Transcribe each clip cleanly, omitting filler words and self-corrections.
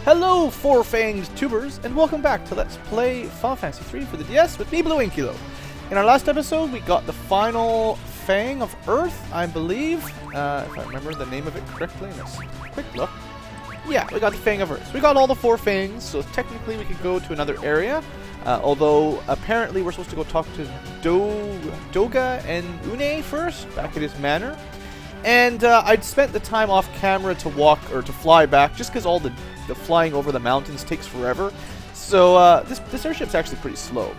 Hello, four-fanged tubers, and welcome back to Let's Play Final Fantasy 3 for the DS with me, BlueAnkylo. In our last episode, we got the final Fang of Earth, I believe, if I remember the name of it correctly. Let's quick look. Yeah, we got the Fang of Earth. We got all the four fangs, so technically we could go to another area. Although, apparently we're supposed to go talk to Doga and Une first, back at his manor. And I'd spent the time off camera to walk, or to fly back, just because all the flying over the mountains takes forever. So this airship's actually pretty slow.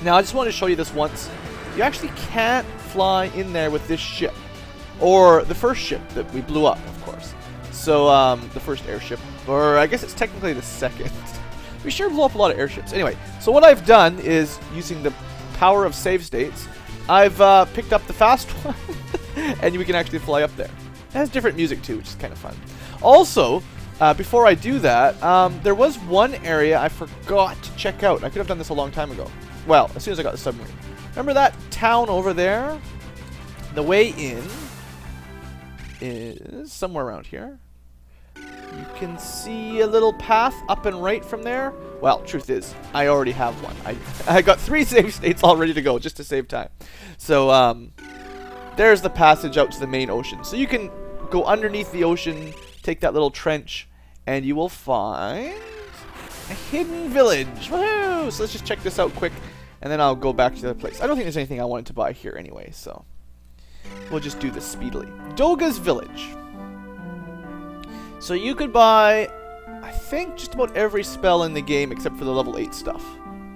Now, I just wanted to show you this once. You actually can't fly in there with this ship. Or the first ship that we blew up, of course. So, the first airship. Or I guess it's technically the second. We sure blew up a lot of airships. Anyway, so what I've done is, using the power of save states, I've picked up the fast one. And we can actually fly up there. It has different music too, which is kind of fun. Also, before I do that, there was one area I forgot to check out. I could have done this a long time ago. Well, as soon as I got the submarine. Remember that town over there? The way in is somewhere around here. You can see a little path up and right from there. Well, truth is, I already have one. I got 3 save states all ready to go just to save time. So, there's the passage out to the main ocean. So you can go underneath the ocean, take that little trench, and you will find a hidden village. Woohoo! So let's just check this out quick, and then I'll go back to the place. I don't think there's anything I wanted to buy here anyway, so we'll just do this speedily. Doga's village. So you could buy, I think, just about every spell in the game except for the level 8 stuff,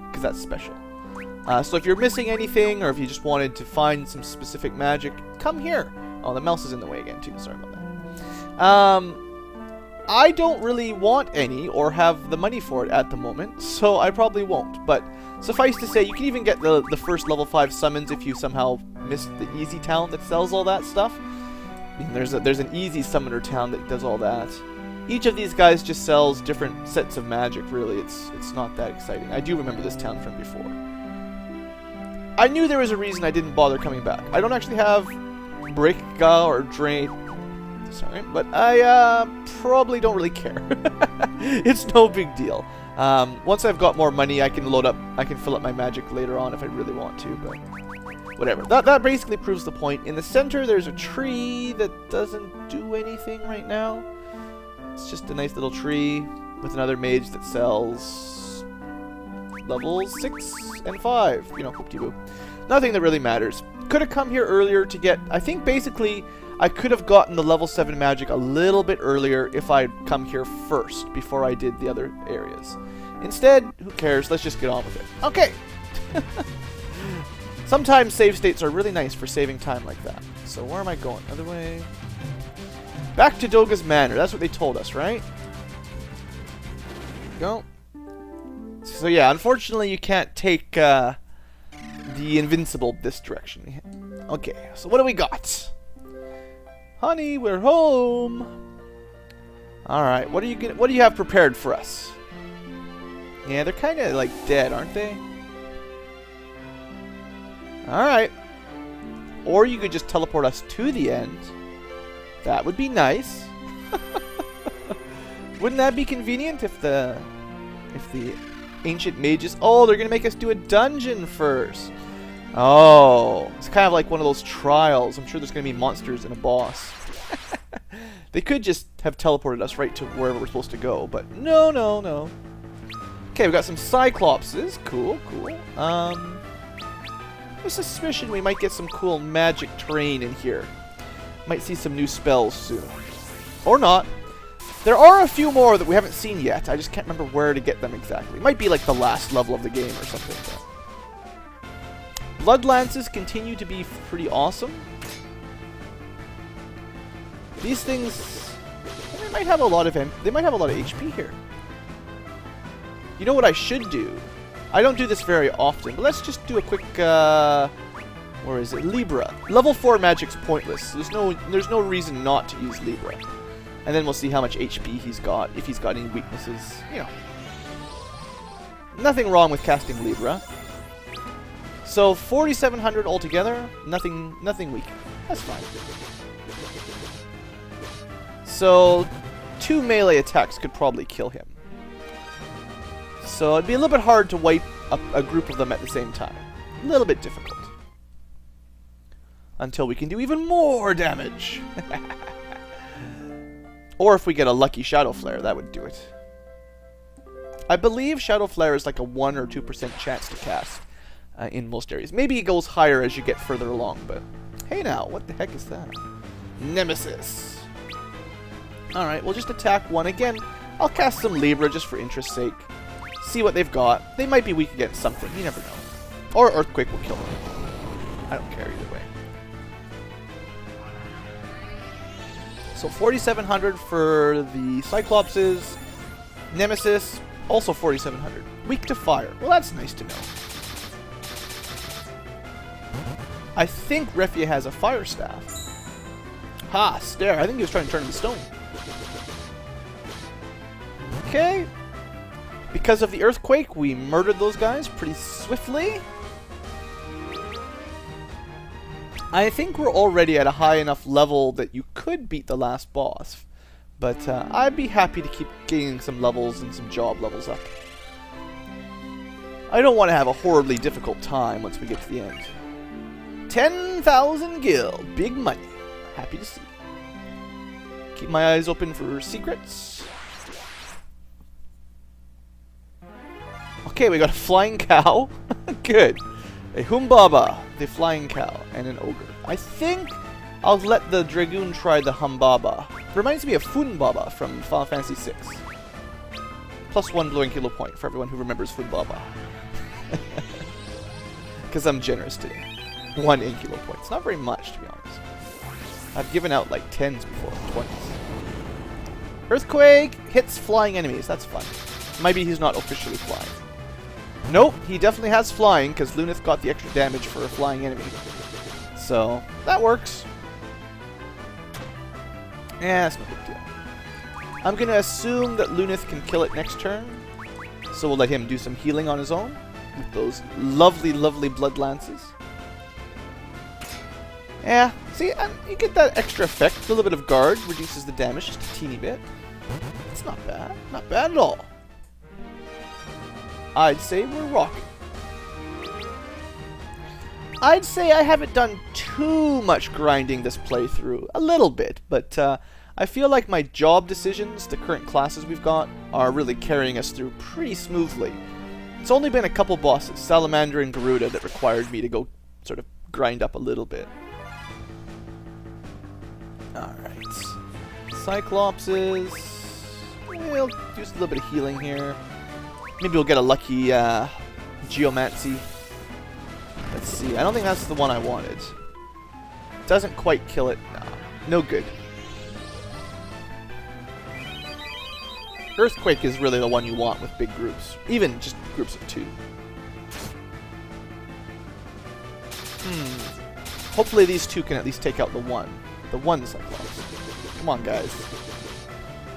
because that's special. So if you're missing anything, or if you just wanted to find some specific magic, come here. Oh, the mouse is in the way again, too. Sorry about that. I don't really want any, or have the money for it at the moment, so I probably won't. But suffice to say, you can even get the first level 5 summons if you somehow missed the easy town that sells all that stuff. I mean, there's an easy summoner town that does all that. Each of these guys just sells different sets of magic, really. It's not that exciting. I do remember this town from before. I knew there was a reason I didn't bother coming back. I don't actually have Breaka or Drain. Sorry, but I probably don't really care. It's no big deal. Once I've got more money, I can fill up my magic later on if I really want to, but whatever. That basically proves the point. In the center, there's a tree that doesn't do anything right now. It's just a nice little tree with another mage that sells levels 6 and 5. You know, whoop-de-whoop. Nothing that really matters. Could have come here earlier to get... I think basically I could have gotten the level 7 magic a little bit earlier if I'd come here first before I did the other areas. Instead, who cares? Let's just get on with it. Okay. Sometimes save states are really nice for saving time like that. So where am I going? Other way? Back to Doga's Manor. That's what they told us, right? Go. So yeah, unfortunately you can't take the Invincible this direction. Okay, so what do we got? Honey, we're home. Alright, what do you have prepared for us? Yeah, they're kinda like dead, aren't they? Alright. Or you could just teleport us to the end. That would be nice. Wouldn't that be convenient if the ancient mages... Oh, they're going to make us do a dungeon first. Oh, it's kind of like one of those trials. I'm sure there's going to be monsters and a boss. They could just have teleported us right to wherever we're supposed to go, but no. Okay, we've got some Cyclopses. Cool. A suspicion we might get some cool magic terrain in here. Might see some new spells soon. Or not. There are a few more that we haven't seen yet. I just can't remember where to get them exactly. It might be like the last level of the game or something like that. Blood Lances continue to be pretty awesome. These things, they might have a lot of HP here. You know what I should do? I don't do this very often, but let's just do a quick where is it? Libra. Level 4 magic's pointless. There's no reason not to use Libra. And then we'll see how much HP he's got, if he's got any weaknesses. You know. Nothing wrong with casting Libra. So 4,700 altogether. Nothing weak. That's fine. So 2 melee attacks could probably kill him. So it'd be a little bit hard to wipe a group of them at the same time. A little bit difficult. Until we can do even more damage. Or if we get a lucky Shadow Flare, that would do it. I believe Shadow Flare is like a 1 or 2% chance to cast in most areas. Maybe it goes higher as you get further along, but... Hey now, what the heck is that? Nemesis. Alright, we'll just attack one again. I'll cast some Libra just for interest's sake. See what they've got. They might be weak against something, you never know. Or Earthquake will kill them. I don't care either way. So 4,700 for the Cyclopses. Nemesis, also 4,700. Weak to fire. Well, that's nice to know. I think Refia has a Fire Staff. Ha! Stare. I think he was trying to turn him to stone. Okay. Because of the Earthquake, we murdered those guys pretty swiftly. I think we're already at a high enough level that you could beat the last boss. But I'd be happy to keep gaining some levels and some job levels up. I don't want to have a horribly difficult time once we get to the end. 10,000 gil. Big money. Happy to see. Keep my eyes open for secrets. Okay, we got a flying cow. Good. A Humbaba, the flying cow, and an ogre. I think I'll let the Dragoon try the Humbaba. Reminds me of Funbaba from Final Fantasy VI. +1 BlueAnkylo point for everyone who remembers Funbaba. Because I'm generous today. 1 Ankylo point. It's not very much, to be honest. I've given out like 10s before, 20s. Earthquake hits flying enemies. That's fun. Maybe he's not officially flying. Nope, he definitely has flying, because Lunith got the extra damage for a flying enemy. So, that works. Yeah, it's no big deal. I'm going to assume that Lunith can kill it next turn. So we'll let him do some healing on his own. With those lovely, lovely blood lances. Yeah, see, you get that extra effect. A little bit of guard reduces the damage just a teeny bit. It's not bad. Not bad at all. I'd say we're rocking. I'd say I haven't done too much grinding this playthrough. A little bit, but I feel like my job decisions, the current classes we've got, are really carrying us through pretty smoothly. It's only been a couple bosses, Salamander and Garuda, that required me to go sort of grind up a little bit. Alright. Cyclopses. We'll do a little bit of healing here. Maybe we'll get a lucky Geomancy. Let's see. I don't think that's the one I wanted. Doesn't quite kill it. Nah, no good. Earthquake is really the one you want with big groups. Even just groups of 2. Hopefully these 2 can at least take out the one. The one Cyclops. Come on, guys.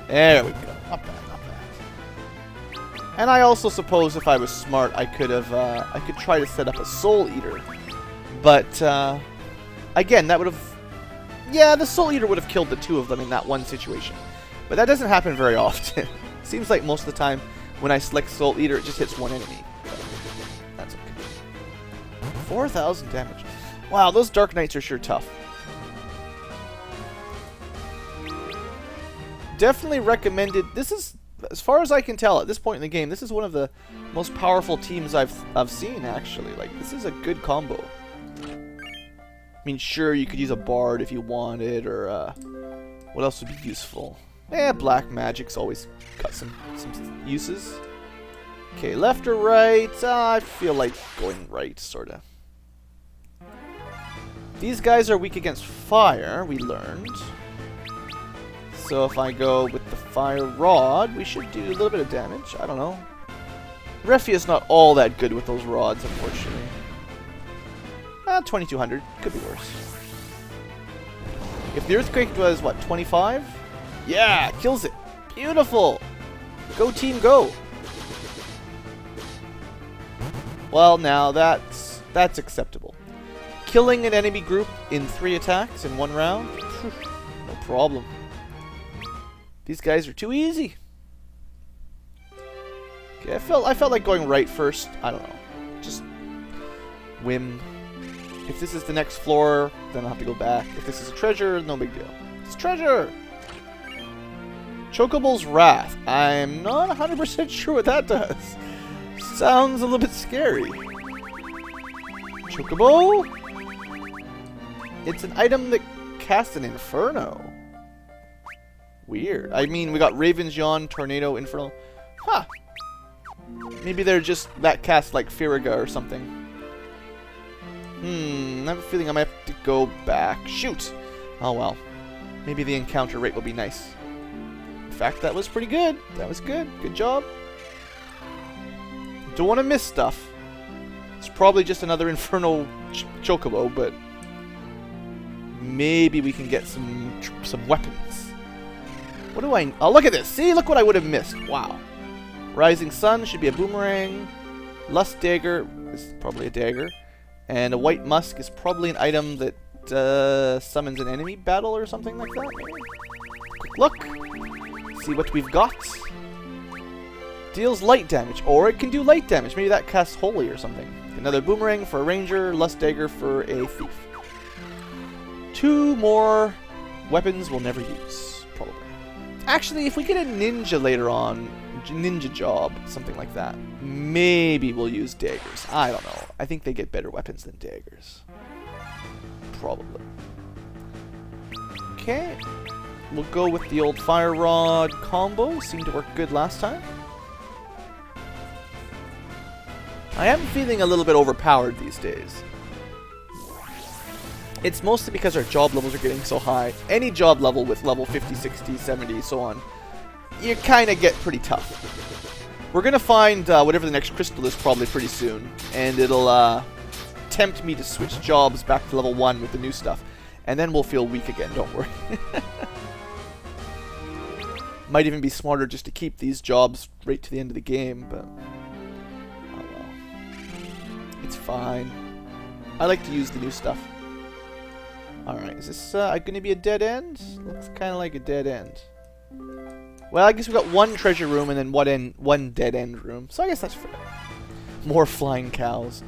There we go. Not bad, not bad. And I also suppose if I was smart, I could have, I could try to set up a Soul Eater. But, again, that would have... Yeah, the Soul Eater would have killed the 2 of them in that one situation. But that doesn't happen very often. Seems like most of the time, when I select Soul Eater, it just hits one enemy. But that's okay. 4,000 damage. Wow, those Dark Knights are sure tough. Definitely recommended. This is, as far as I can tell, at this point in the game, this is one of the most powerful teams I've seen, actually. Like, this is a good combo. I mean, sure, you could use a Bard if you wanted, or, what else would be useful? Black Magic's always got some uses. Okay, left or right? I feel like going right, sorta. These guys are weak against fire, we learned. So if I go with the Fire Rod, we should do a little bit of damage. I don't know. Refia's not all that good with those rods, unfortunately. 2,200. Could be worse. If the Earthquake was, what, 25? Yeah, kills it. Beautiful. Go team, go. Well, now that's acceptable. Killing an enemy group in 3 attacks in 1 round? No problem. These guys are too easy. Okay, I felt like going right first. I don't know. Just whim. If this is the next floor, then I'll have to go back. If this is a treasure, no big deal. It's treasure! Chocobo's Wrath. I'm not 100% sure what that does. Sounds a little bit scary. Chocobo? It's an item that casts an inferno. Weird. I mean, we got Raven's Yawn, Tornado, Inferno. Huh. Maybe they're just that cast like Firaga or something. I have a feeling I might have to go back. Shoot! Oh well. Maybe the encounter rate will be nice. In fact, that was pretty good. That was good. Good job. Don't want to miss stuff. It's probably just another Inferno Chocobo, but maybe we can get some weapons. What do I... Oh, look at this. See? Look what I would have missed. Wow. Rising Sun should be a boomerang. Lust Dagger is probably a dagger. And a White Musk is probably an item that summons an enemy battle or something like that. Quick look. See what we've got. Deals light damage. Or it can do light damage. Maybe that casts Holy or something. Another boomerang for a ranger. Lust Dagger for a thief. 2 more weapons we'll never use. Probably. Actually, if we get a ninja later on, ninja job, something like that, maybe we'll use daggers. I don't know. I think they get better weapons than daggers. Probably. Okay. We'll go with the old fire rod combo. Seemed to work good last time. I am feeling a little bit overpowered these days. It's mostly because our job levels are getting so high. Any job level with level 50, 60, 70, so on, you kind of get pretty tough. We're going to find whatever the next crystal is probably pretty soon. And it'll tempt me to switch jobs back to level 1 with the new stuff. And then we'll feel weak again, don't worry. Might even be smarter just to keep these jobs right to the end of the game, but... oh well. It's fine. I like to use the new stuff. Alright, is this going to be a dead end? Looks kind of like a dead end. Well, I guess we've got 1 treasure room and then 1 dead end room. So I guess that's fair. More flying cows.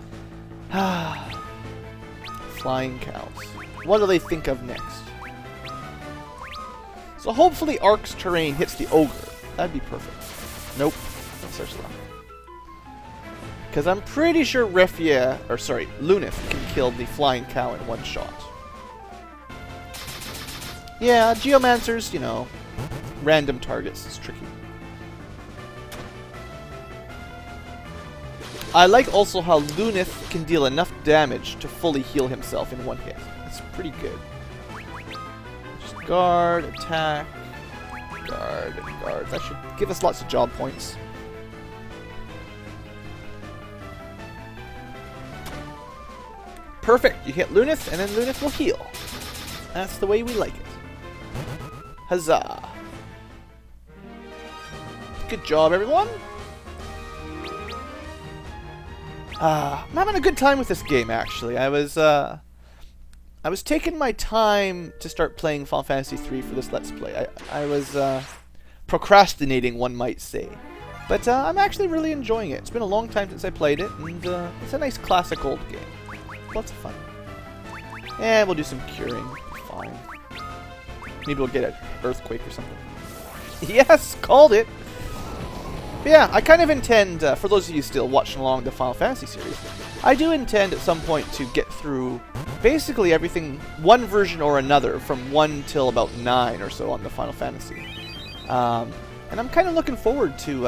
Flying cows. What do they think of next? So hopefully Ark's terrain hits the ogre. That'd be perfect. Nope. No such luck. Because I'm pretty sure Lunith can kill the flying cow in 1 shot. Yeah, Geomancers, you know, random targets is tricky. I like also how Lunith can deal enough damage to fully heal himself in 1 hit. That's pretty good. Just guard, attack, guard, and guard. That should give us lots of job points. Perfect! You hit Lunith, and then Lunith will heal. That's the way we like it. Huzzah! Good job, everyone! I'm having a good time with this game, actually. I was taking my time to start playing Final Fantasy 3 for this Let's Play. I was procrastinating, one might say. But I'm actually really enjoying it. It's been a long time since I played it, and it's a nice classic old game. Lots of fun. And we'll do some curing. Fine. Maybe we'll get an earthquake or something. Yes! Called it! But yeah, I kind of intend, for those of you still watching along the Final Fantasy series, I do intend at some point to get through basically everything, one version or another, from 1 till about 9 or so on the Final Fantasy. And I'm kind of looking forward to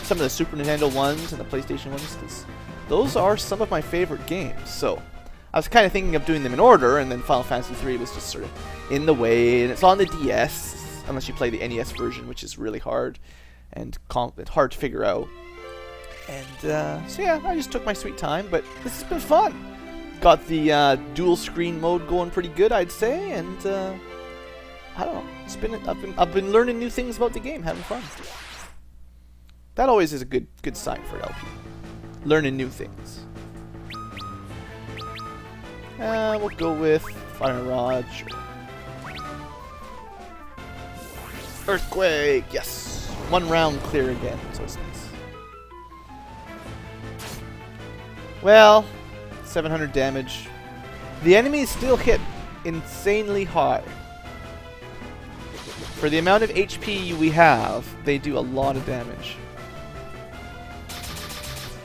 some of the Super Nintendo ones and the PlayStation ones, because those are some of my favorite games. So I was kind of thinking of doing them in order, and then Final Fantasy 3 was just sort of in the way, and it's on the DS, unless you play the NES version, which is really hard and hard to figure out. And so yeah, I just took my sweet time, but this has been fun. Got the dual screen mode going pretty good, I'd say, and I don't know. I've been learning new things about the game, having fun. That always is a good sign for an LP. Learning new things. We'll go with Fire Rod. Sure. Earthquake! Yes! 1 round clear again, so it's nice. Well, 700 damage. The enemies still hit insanely high. For the amount of HP we have, they do a lot of damage.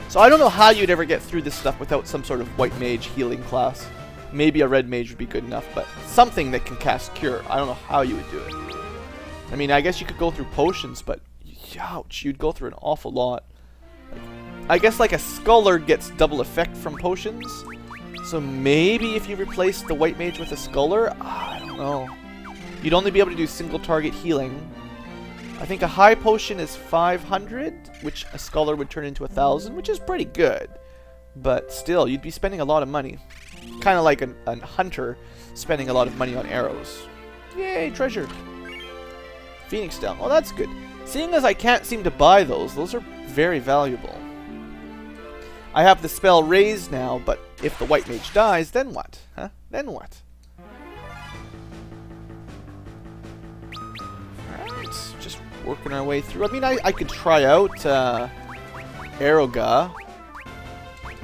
So I don't know how you'd ever get through this stuff without some sort of white mage healing class. Maybe a red mage would be good enough, but something that can cast cure. I don't know how you would do it. I mean, I guess you could go through potions, but ouch, you'd go through an awful lot. I guess like a Sculler gets double effect from potions. So maybe if you replace the white mage with a Sculler, I don't know. You'd only be able to do single target healing. I think a high potion is 500, which a Sculler would turn into 1,000, which is pretty good. But still, you'd be spending a lot of money. Kind of like a hunter spending a lot of money on arrows. Yay, treasure. Phoenix down. Oh, that's good. Seeing as I can't seem to buy those are very valuable. I have the spell raised now, but if the white mage dies, then what? Huh? Then what? Alright, just working our way through. I mean, I could try out Aeroga.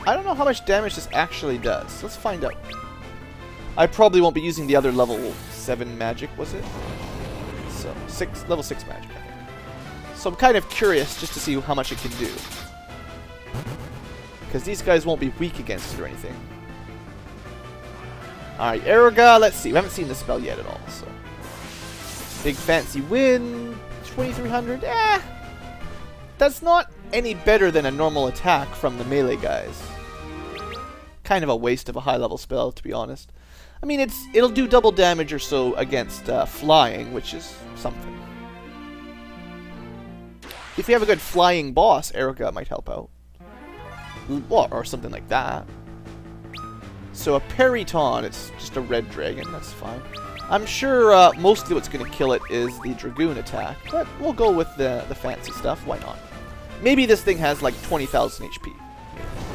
I don't know how much damage this actually does. Let's find out. I probably won't be using the other level 7 magic, was it? So, level 6 magic, I think. So I'm kind of curious just to see how much it can do. Because these guys won't be weak against it or anything. Alright, Aeroga, let's see. We haven't seen the spell yet at all, so. Big fancy win. 2300. That's not any better than a normal attack from the melee guys. Kind of a waste of a high level spell, to be honest. I mean, it'll do double damage or so against flying, which is something. If you have a good flying boss, Aeroga might help out. Or something like that. So a Periton, it's just a red dragon, that's fine. I'm sure mostly what's going to kill it is the Dragoon attack, but we'll go with the fancy stuff, why not? Maybe this thing has like 20,000 HP.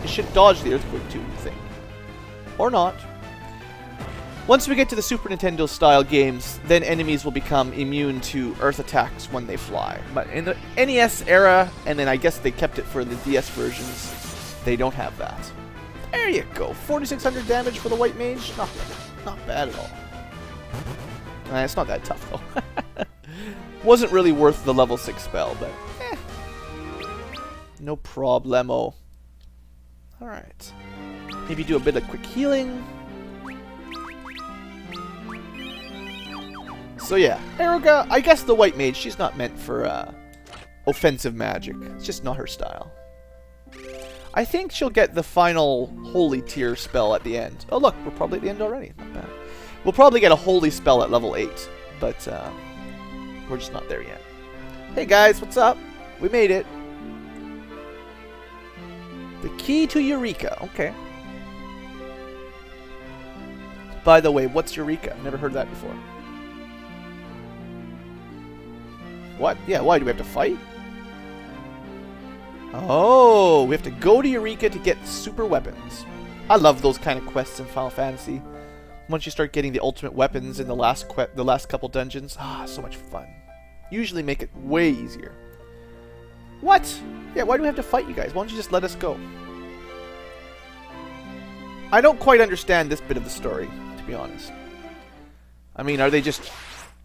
It should dodge the Earthquake too, you think. Or not. Once we get to the Super Nintendo style games, then enemies will become immune to Earth attacks when they fly. But in the NES era, and then I guess they kept it for the DS versions, they don't have that. There you go. 4,600 damage for the White Mage. Not bad at all. It's not that tough, though. Wasn't really worth the level 6 spell, but no problemo. Alright. Maybe do a bit of quick healing. So yeah, Aeroga, I guess the White Mage, she's not meant for offensive magic. It's just not her style. I think she'll get the final Holy Tier spell at the end. Oh look, we're probably at the end already. Not bad. We'll probably get a Holy spell at level 8, but we're just not there yet. Hey guys, what's up? We made it. The key to Eureka. Okay. By the way, what's Eureka? I've never heard that before. What? Yeah, why? Do we have to fight? Oh, we have to go to Eureka to get super weapons. I love those kind of quests in Final Fantasy. Once you start getting the ultimate weapons in the last couple dungeons, so much fun. Usually make it way easier. What? Yeah, why do we have to fight you guys? Why don't you just let us go? I don't quite understand this bit of the story, to be honest. I mean, are they just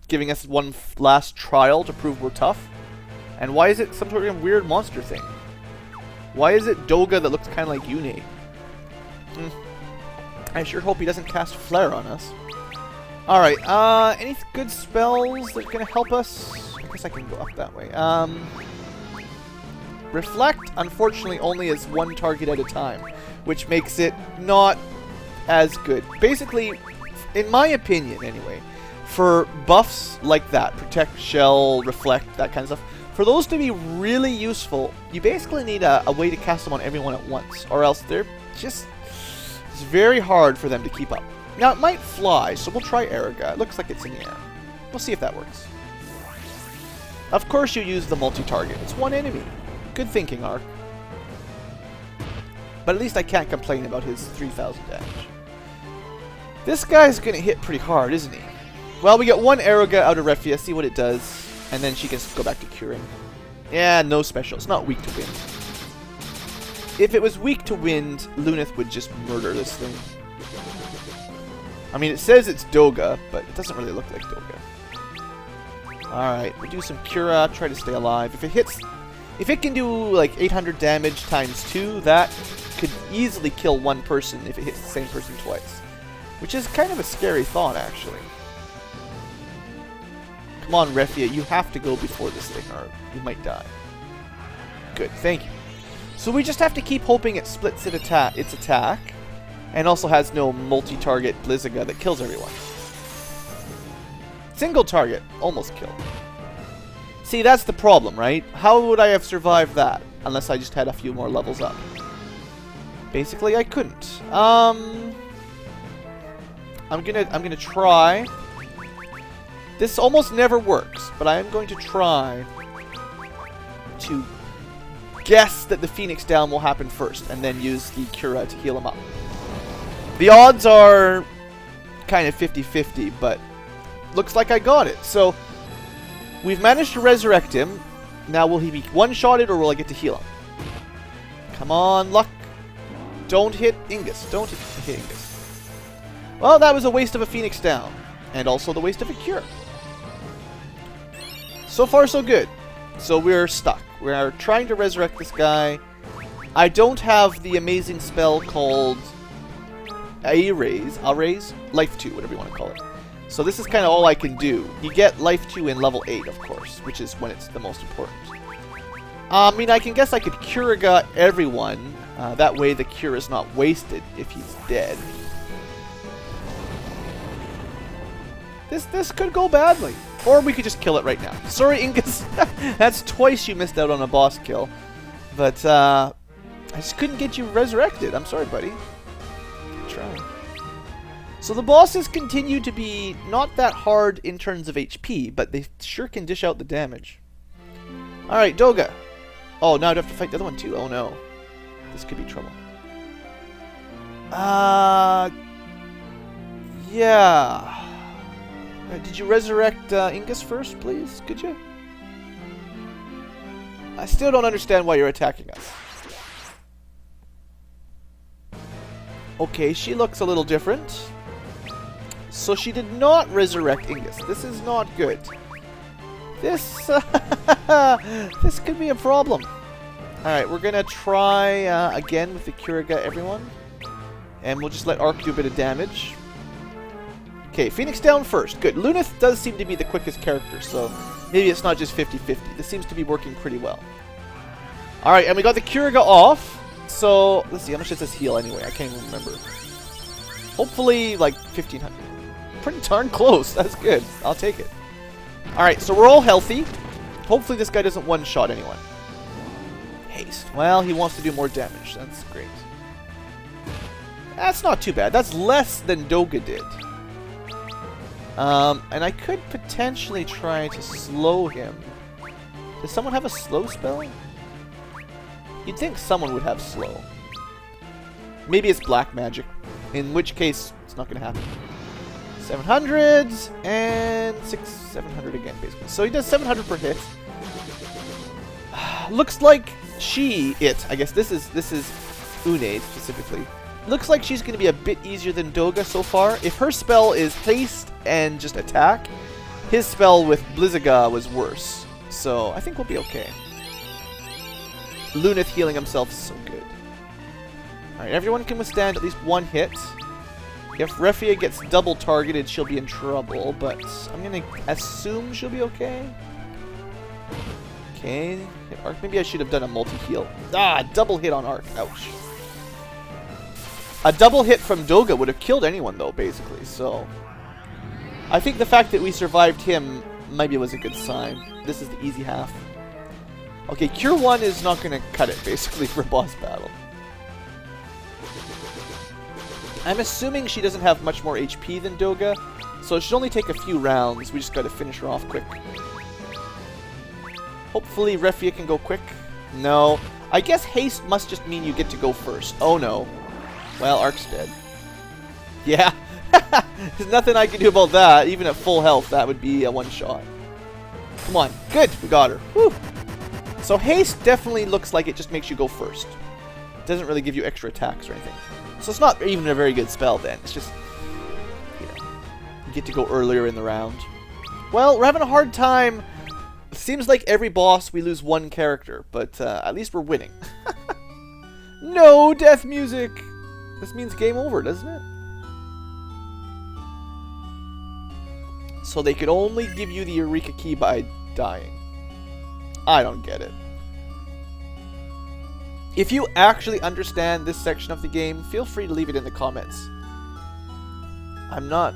giving us one last trial to prove we're tough? And why is it some sort of weird monster thing? Why is it Doga that looks kind of like Une? I sure hope he doesn't cast Flare on us. Alright, any good spells that are going to help us? I guess I can go up that way. Reflect, unfortunately, only is one target at a time, which makes it not as good. Basically, in my opinion anyway, for buffs like that, Protect, Shell, Reflect, that kind of stuff, for those to be really useful, you basically need a way to cast them on everyone at once, or else they're just... it's very hard for them to keep up. Now, it might fly, so we'll try Aeroga. It looks like it's in the air. We'll see if that works. Of course you use the multi-target. It's one enemy. Good thinking, Ark. But at least I can't complain about his 3,000 damage. This guy's gonna hit pretty hard, isn't he? Well, we get one Aeroga out of Refia. See what it does. And then she can go back to curing. Yeah, no special. It's not weak to wind. If it was weak to wind, Luneth would just murder this thing. I mean, it says it's Doga, but it doesn't really look like Doga. Alright, we do some Cura, try to stay alive. If it can do like 800 damage times 2, that could easily kill one person if it hits the same person twice. Which is kind of a scary thought, actually. Come on, Refia, you have to go before this thing, or you might die. Good, thank you. So we just have to keep hoping it splits its attack, and also has no multi-target Blizzaga that kills everyone. Single target, almost killed. See, that's the problem, right? How would I have survived that unless I just had a few more levels up? Basically, I couldn't. I'm gonna try. This almost never works, but I am going to try to guess that the Phoenix Down will happen first, and then use the Cura to heal him up. The odds are kind of 50-50, but looks like I got it. So we've managed to resurrect him. Now will he be one-shotted, or will I get to heal him? Come on, luck. Don't hit Ingus. Don't hit Ingus. Well, that was a waste of a Phoenix Down. And also the waste of a Cure. So far, so good. So we're stuck. We're trying to resurrect this guy. I don't have the amazing spell called A-Raise, Life 2, whatever you want to call it. So this is kind of all I can do. You get Life 2 in level 8, of course, which is when it's the most important. I mean, I can guess I could Curaga everyone. That way the cure is not wasted if he's dead. This could go badly. Or we could just kill it right now. Sorry, Ingus. That's twice you missed out on a boss kill. But, I just couldn't get you resurrected. I'm sorry, buddy. Good try. So the bosses continue to be not that hard in terms of HP, but they sure can dish out the damage. Alright, Doga. Oh, now I'd have to fight the other one too. Oh no. This could be trouble. Yeah. Did you resurrect Ingus first, please? Could you? I still don't understand why you're attacking us. Okay, she looks a little different. So she did not resurrect Ingus. This is not good. This this could be a problem. Alright, we're gonna try again with the Curaga everyone. And we'll just let Arc do a bit of damage. Okay, Phoenix down first. Good. Luneth does seem to be the quickest character, so maybe it's not just 50-50. This seems to be working pretty well. Alright, and we got the Curaga off. So, let's see, how much does this heal anyway? I can't even remember. Hopefully, like, 1,500. Pretty darn close. That's good. I'll take it. Alright, so we're all healthy. Hopefully this guy doesn't one-shot anyone. Haste. Well, he wants to do more damage. That's great. That's not too bad. That's less than Doga did. And I could potentially try to slow him. Does someone have a slow spell? You'd think someone would have slow. Maybe it's black magic. In which case, it's not going to happen. 700s and 700 again, basically. So he does 700 per hit. Looks like I guess this is Une specifically. Looks like she's going to be a bit easier than Doga so far. If her spell is haste and just attack, his spell with Blizzaga was worse. So I think we'll be okay. Luneth healing himself is so good. Alright, everyone can withstand at least one hit. If Refia gets double targeted, she'll be in trouble, but I'm going to assume she'll be okay. Okay, hit Arc. Maybe I should have done a multi-heal. Double hit on Arc. Ouch. A double hit from Doga would have killed anyone, though, basically, so I think the fact that we survived him maybe was a good sign. This is the easy half. Okay, Cure 1 is not going to cut it, basically, for a boss battle. I'm assuming she doesn't have much more HP than Doga, so it should only take a few rounds. We just got to finish her off quick. Hopefully Refia can go quick. No. I guess haste must just mean you get to go first. Oh no. Well, Arc's dead. Yeah. There's nothing I can do about that. Even at full health, that would be a one-shot. Come on. Good. We got her. Whew. So haste definitely looks like it just makes you go first. It doesn't really give you extra attacks or anything. So it's not even a very good spell then. It's just, you know, you get to go earlier in the round. Well, we're having a hard time. It seems like every boss we lose one character, but at least we're winning. No death music! This means game over, doesn't it? So they could only give you the Eureka key by dying. I don't get it. If you actually understand this section of the game, feel free to leave it in the comments. I'm not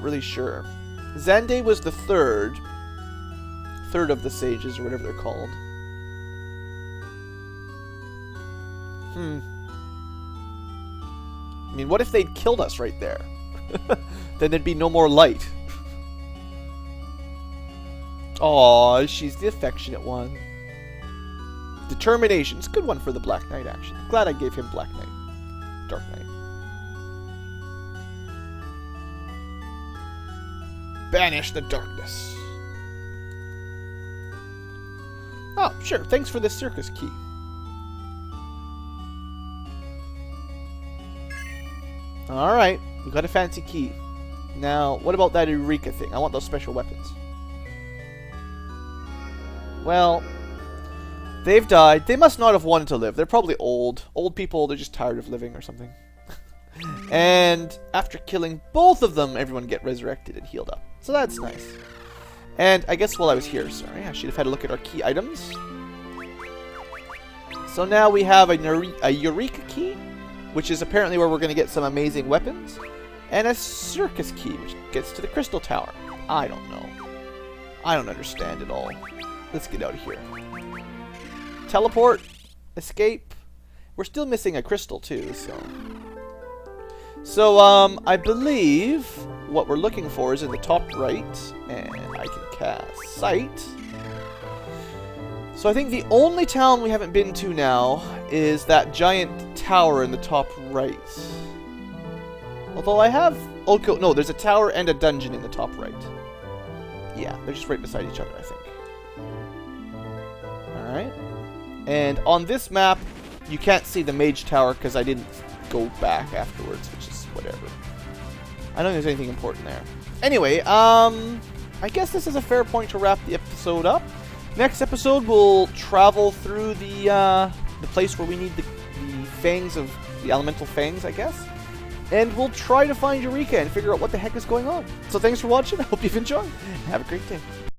really sure. Xande was the third of the sages, or whatever they're called. I mean, what if they'd killed us right there? Then there'd be no more light. Aw, she's the affectionate one. Determination. It's a good one for the Black Knight, actually. I'm glad I gave him Black Knight. Dark Knight. Banish the darkness. Oh, sure. Thanks for the circus key. Alright. We got a fancy key. Now, what about that Eureka thing? I want those special weapons. Well, they've died. They must not have wanted to live. They're probably old. Old people, they're just tired of living or something. And after killing both of them, everyone get resurrected and healed up. So that's nice. And I guess while I was here, sorry, I should have had a look at our key items. So now we have a Eureka key, which is apparently where we're going to get some amazing weapons. And a circus key, which gets to the crystal tower. I don't know. I don't understand it all. Let's get out of here. Teleport. Escape. We're still missing a crystal too, so I believe what we're looking for is in the top right, and I can cast Sight. So I think the only town we haven't been to now is that giant tower in the top right. Although I have... Okay, no, there's a tower and a dungeon in the top right. Yeah, they're just right beside each other, I think. Alright. And on this map, you can't see the mage tower because I didn't go back afterwards, which is whatever. I don't think there's anything important there. Anyway, I guess this is a fair point to wrap the episode up. Next episode, we'll travel through the place where we need the fangs of... the elemental fangs, I guess. And we'll try to find Eureka and figure out what the heck is going on. So thanks for watching. I hope you've enjoyed. Have a great day.